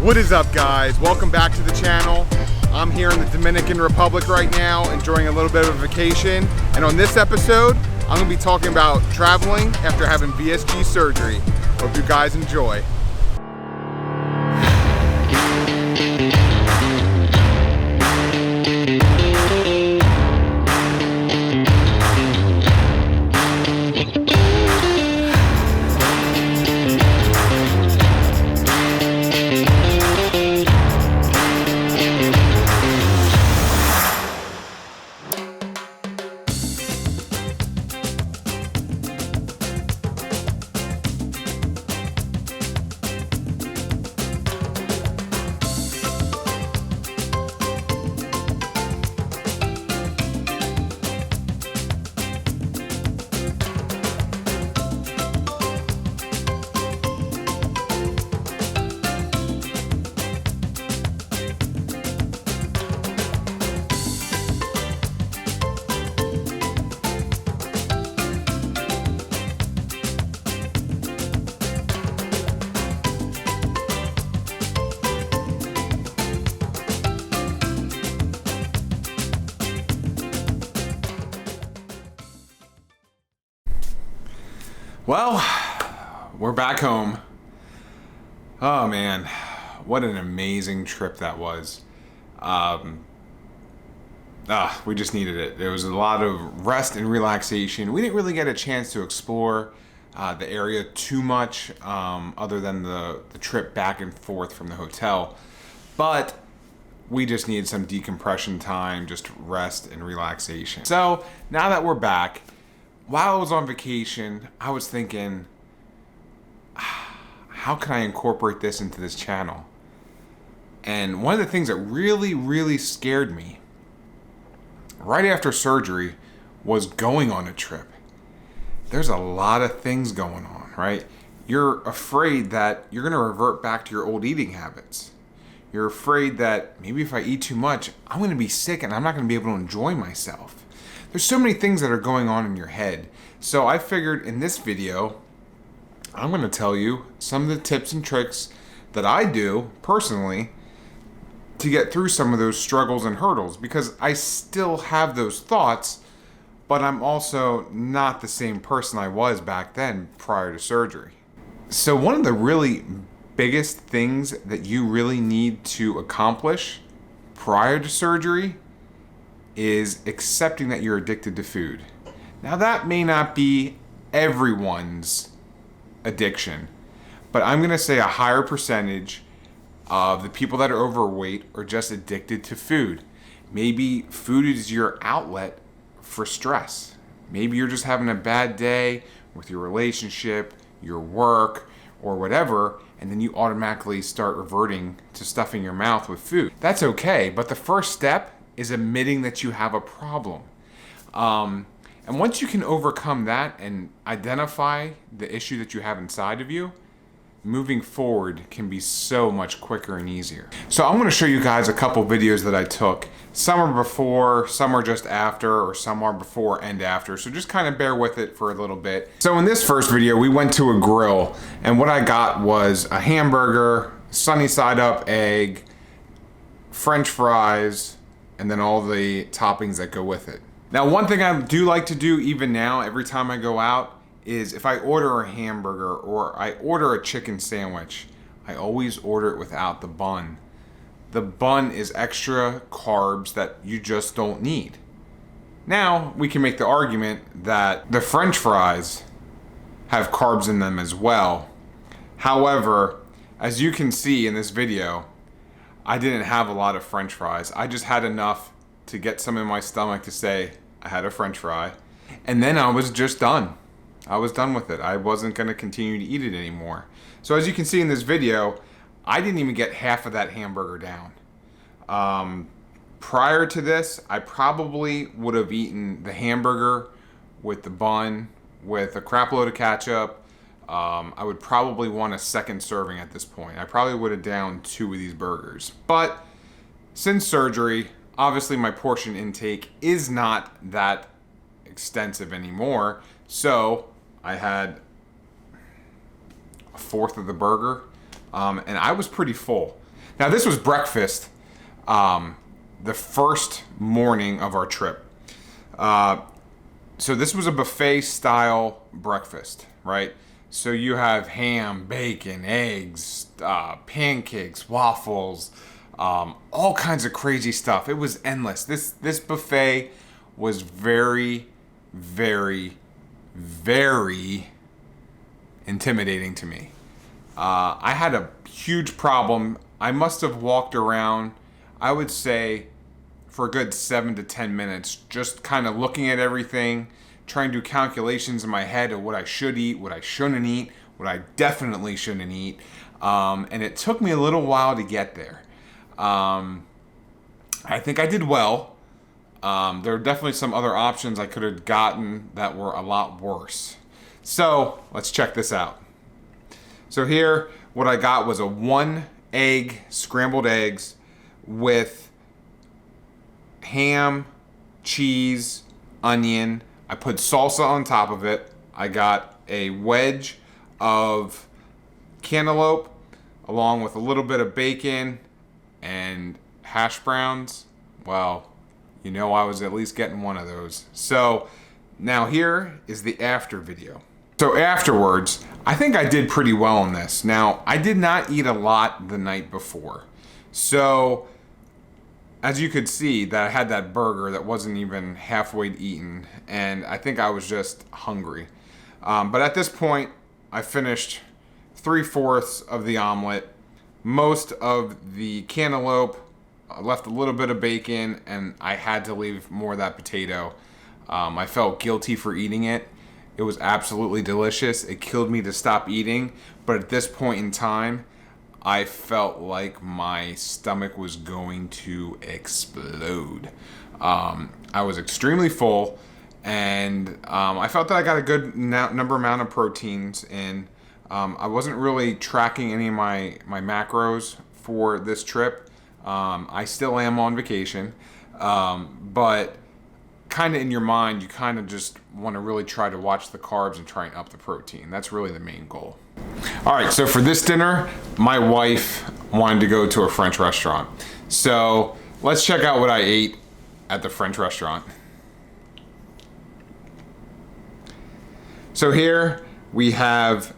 What is up, guys? Welcome back to the channel. I'm here in the Dominican Republic right now, enjoying a little bit of a vacation. And on this episode, I'm gonna be talking about traveling after having VSG surgery. Hope you guys enjoy. Well, we're back home. Oh man, what an amazing trip that was. We just needed it. There was a lot of rest and relaxation. We didn't really get a chance to explore the area too much, other than the trip back and forth from the hotel. But we just needed some decompression time, just rest and relaxation. So now that we're back, while I was on vacation, I was thinking, how can I incorporate this into this channel? And one of the things that really scared me right after surgery was going on a trip. There's a lot of things going on, right? You're afraid that you're gonna revert back to your old eating habits. You're afraid that maybe if I eat too much, I'm gonna be sick and I'm not gonna be able to enjoy myself. There's so many things that are going on in your head. So I figured in this video, I'm going to tell you some of the tips and tricks that I do personally to get through some of those struggles and hurdles, because I still have those thoughts, but I'm also not the same person I was back then prior to surgery. So one of the really biggest things that you really need to accomplish prior to surgery is accepting that you're addicted to food. Now that may not be everyone's addiction, but I'm gonna say a higher percentage of the people that are overweight are just addicted to food. Maybe food is your outlet for stress. Maybe you're just having a bad day with your relationship, your work, or whatever, and then you automatically start reverting to stuffing your mouth with food. That's okay, but the first step is admitting that you have a problem. And once you can overcome that and identify the issue that you have inside of you, moving forward can be so much quicker and easier. So I'm gonna show you guys a couple videos that I took. Some are before, some are just after, or some are before and after. So just kind of bear with it for a little bit. So in this first video, we went to a grill, and what I got was a hamburger, sunny side up egg, French fries, and then all the toppings that go with it. Now, one thing I do like to do even now, every time I go out, is if I order a hamburger or I order a chicken sandwich, I always order it without the bun. The bun is extra carbs that you just don't need. Now, we can make the argument that the French fries have carbs in them as well. However, as you can see in this video, I didn't have a lot of French fries. I just had enough to get some in my stomach to say I had a French fry. And then I was just done. I was done with it. I wasn't gonna continue to eat it anymore. So as you can see in this video, I didn't even get half of that hamburger down. Prior to this, I probably would have eaten the hamburger with the bun, with a crap load of ketchup. I would probably want a second serving at this point. I probably would have downed 2 of these burgers. But since surgery, obviously my portion intake is not that extensive anymore. So I had a fourth of the burger, and I was pretty full. Now this was breakfast, the first morning of our trip. So this was a buffet style breakfast, right? So you have ham, bacon, eggs, pancakes, waffles, all kinds of crazy stuff. It was endless. This buffet was very, very, very intimidating to me. I had a huge problem. I must have walked around, I would say, for a good 7 to 10 minutes, just kind of looking at everything, trying to do calculations in my head of what I should eat, what I shouldn't eat, what I definitely shouldn't eat. And it took me a little while to get there. I think I did well. There are definitely some other options I could have gotten that were a lot worse. So let's check this out. So here, what I got was a 1 egg, scrambled eggs with ham, cheese, onion. I put salsa on top of it. I got a wedge of cantaloupe along with a little bit of bacon and hash browns. Well, you know I was at least getting one of those. So now here is the after video. So afterwards, I think I did pretty well on this. Now, I did not eat a lot the night before. So as you could see, that I had that burger that wasn't even halfway eaten, and I think I was just hungry. But at this point, I finished 3/4 of the omelet, most of the cantaloupe, I left a little bit of bacon, and I had to leave more of that potato. I felt guilty for eating it. It was absolutely delicious. It killed me to stop eating, but at this point in time, I felt like my stomach was going to explode. I was extremely full, and I felt that I got a good amount of proteins in. I wasn't really tracking any of my macros for this trip. I still am on vacation, but kind of in your mind, you kind of just want to really try to watch the carbs and try and up the protein. That's really the main goal. All right, so for this dinner, my wife wanted to go to a French restaurant. So let's check out what I ate at the French restaurant. So here we have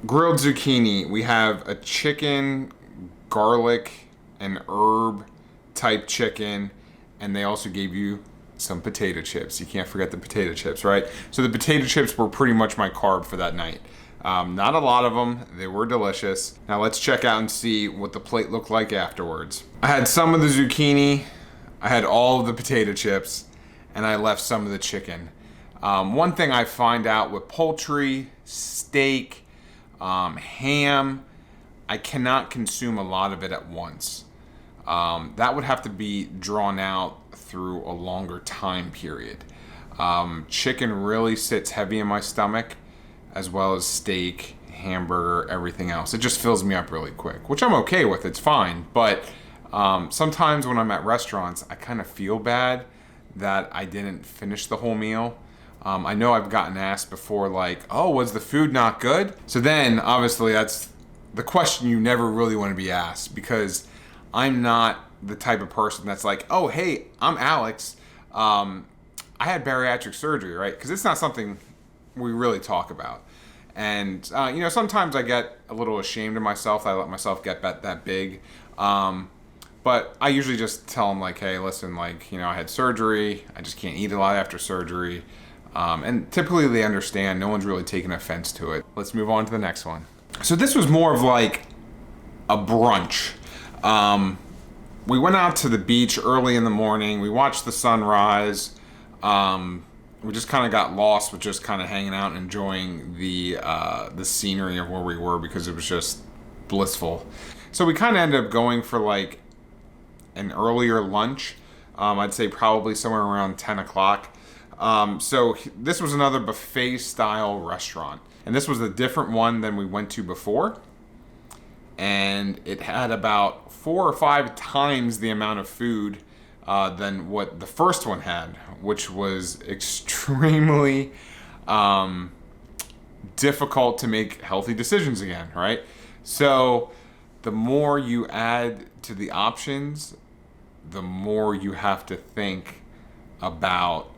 grilled zucchini. We have a chicken, garlic, and herb type chicken, and they also gave you some potato chips. You can't forget the potato chips, right? So the potato chips were pretty much my carb for that night. Not a lot of them. They were delicious. Now let's check out and see what the plate looked like afterwards. I had some of the zucchini, I had all of the potato chips, and I left some of the chicken. One thing I find out with poultry, steak, ham, I cannot consume a lot of it at once. That would have to be drawn out through a longer time period. Chicken really sits heavy in my stomach, as well as steak, hamburger, everything else. It just fills me up really quick, which I'm okay with, it's fine. But sometimes when I'm at restaurants, I kind of feel bad that I didn't finish the whole meal. I know I've gotten asked before, like, oh, was the food not good? So then, obviously, that's the question you never really want to be asked, because I'm not the type of person that's like, oh, hey, I'm Alex. I had bariatric surgery, right? Because it's not something we really talk about. And, sometimes I get a little ashamed of myself. I let myself get that big. But I usually just tell them, like, hey, listen, I had surgery. I just can't eat a lot after surgery. And typically they understand. No one's really taking offense to it. Let's move on to the next one. So this was more of like a brunch. We went out to the beach early in the morning. We watched the sunrise. We just kind of got lost with just kind of hanging out and enjoying the scenery of where we were, because it was just blissful. So we kind of ended up going for like an earlier lunch. I'd say probably somewhere around 10 o'clock. So this was another buffet style restaurant, and this was a different one than we went to before. And it had about 4 or 5 times the amount of food than what the first one had, which was extremely difficult to make healthy decisions again, right? So the more you add to the options, the more you have to think about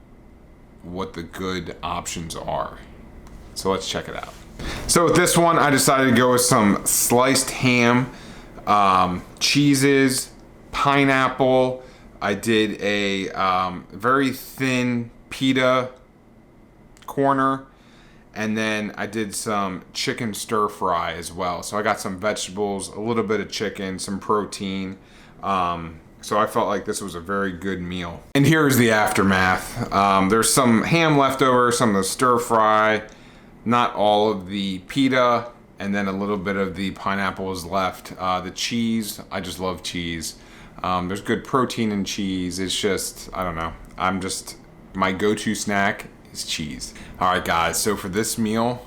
what the good options are. So let's check it out. So with this one, I decided to go with some sliced ham, cheeses, pineapple. I did a very thin pita corner, and then I did some chicken stir fry as well. So I got some vegetables, a little bit of chicken, some protein. So I felt like this was a very good meal. And here's the aftermath. There's some ham left over, some of the stir fry, not all of the pita, and then a little bit of the pineapple is left. The cheese, I just love cheese. There's good protein in cheese. It's just, I don't know. My go-to snack is cheese. All right, guys. So for this meal,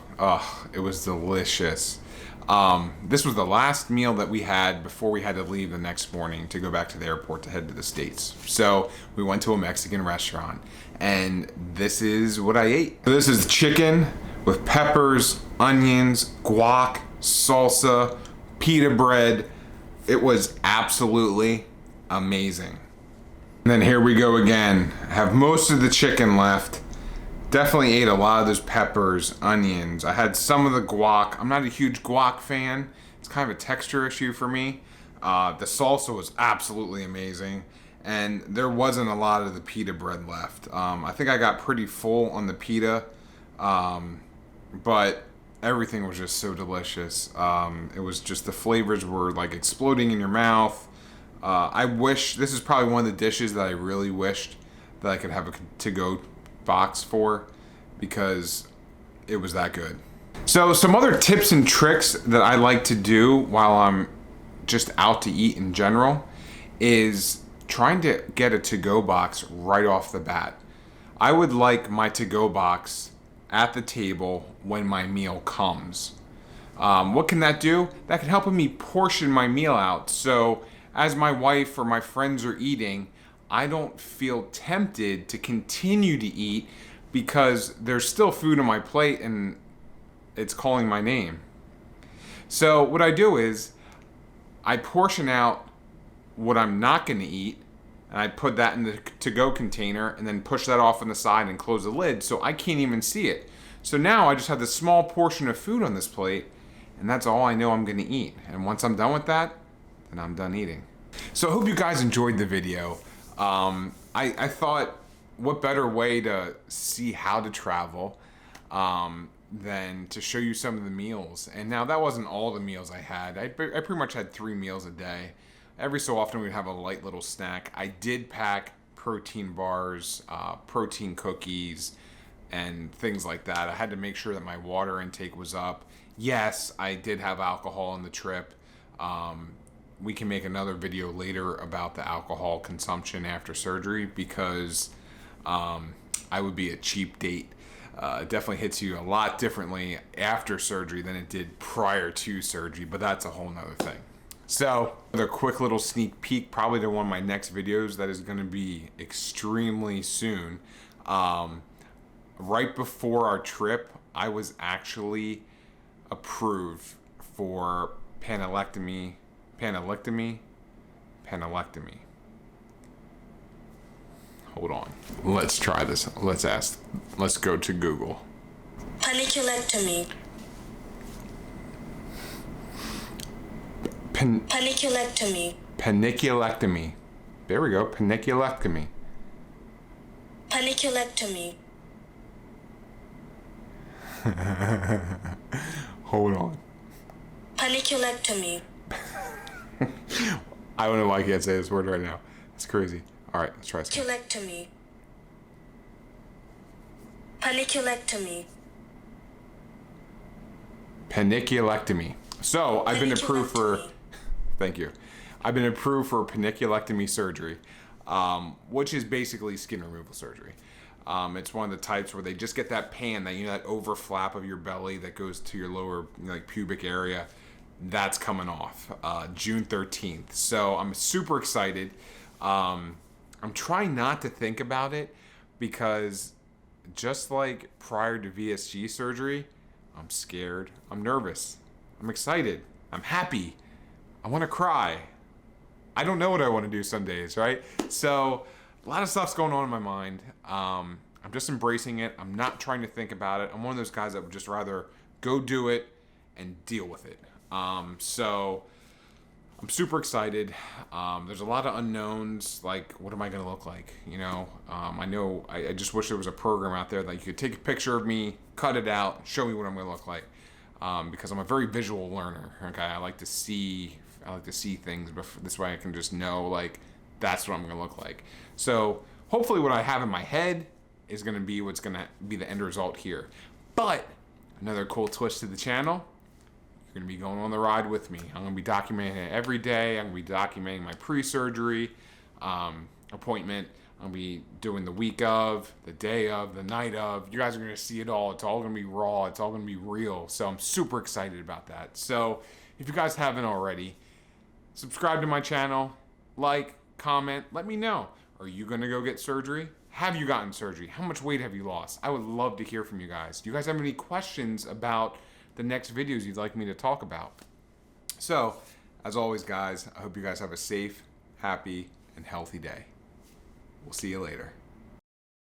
it was delicious. This was the last meal that we had before we had to leave the next morning to go back to the airport to head to the States. So we went to a Mexican restaurant, and this is what I ate. This is chicken with peppers, onions, guac, salsa, pita bread. It was absolutely amazing. And then here we go again. I have most of the chicken left. Definitely ate a lot of those peppers, onions. I had some of the guac. I'm not a huge guac fan. It's kind of a texture issue for me. The salsa was absolutely amazing. And there wasn't a lot of the pita bread left. I think I got pretty full on the pita. But everything was just so delicious. It was just the flavors were like exploding in your mouth. I wish, this is probably one of the dishes that I really wished that I could have a to-go box for, because it was that good. So some other tips and tricks that I like to do while I'm just out to eat in general is trying to get a to-go box right off the bat. I would like my to-go box at the table when my meal comes. What can that do? That can help me portion my meal out, so as my wife or my friends are eating, I don't feel tempted to continue to eat because there's still food on my plate and it's calling my name. So what I do is I portion out what I'm not going to eat, and I put that in the to-go container and then push that off on the side and close the lid so I can't even see it. So now I just have this small portion of food on this plate, and that's all I know I'm going to eat. And once I'm done with that, then I'm done eating. So I hope you guys enjoyed the video. I thought, what better way to see how to travel than to show you some of the meals. And now that wasn't all the meals I had. I pretty much had 3 meals a day. Every so often we'd have a light little snack. I did pack protein bars, protein cookies, and things like that. I had to make sure that my water intake was up. Yes, I did have alcohol on the trip. We can make another video later about the alcohol consumption after surgery, because I would be a cheap date. It definitely hits you a lot differently after surgery than it did prior to surgery, but that's a whole nother thing. So, a quick little sneak peek, probably to one of my next videos that is going to be extremely soon. Right before our trip, I was actually approved for panniculectomy. Hold on. Let's try this. Let's go to Google. Panniculectomy. Panniculectomy. Panniculectomy. There we go. Panniculectomy. Panniculectomy. Hold on. Panniculectomy. I don't know why I can't say this word right now. It's crazy. All right, let's try this. Panniculectomy. Panniculectomy. Panniculectomy. So I've been approved for. Thank you. I've been approved for panniculectomy surgery, which is basically skin removal surgery. It's one of the types where they just get that pan, that overflap of your belly that goes to your lower pubic area. That's coming off June 13th. So I'm super excited. I'm trying not to think about it, because just like prior to VSG surgery, I'm scared, I'm nervous, I'm excited, I'm happy, I want to cry. I don't know what I want to do some days, right? So a lot of stuff's going on in my mind. I'm just embracing it. I'm not trying to think about it. I'm one of those guys that would just rather go do it and deal with it. So I'm super excited. There's a lot of unknowns. Like, what am I going to look like? I just wish there was a program out there that you could take a picture of me, cut it out, show me what I'm going to look like. Because I'm a very visual learner. Okay, I like to see things. This way I can just know, like, that's what I'm going to look like. So hopefully what I have in my head is going to be what's going to be the end result here. But another cool twist to the channel, you're going to be going on the ride with me. I'm going to be documenting it every day. I'm going to be documenting my pre-surgery appointment. I'm going to be doing the week of, the day of, the night of. You guys are going to see it all. It's all going to be raw. It's all going to be real. So I'm super excited about that. So if you guys haven't already, subscribe to my channel, like, comment, let me know. Are you going to go get surgery? Have you gotten surgery? How much weight have you lost? I would love to hear from you guys. Do you guys have any questions about the next videos you'd like me to talk about? So, as always, guys, I hope you guys have a safe, happy, and healthy day. We'll see you later.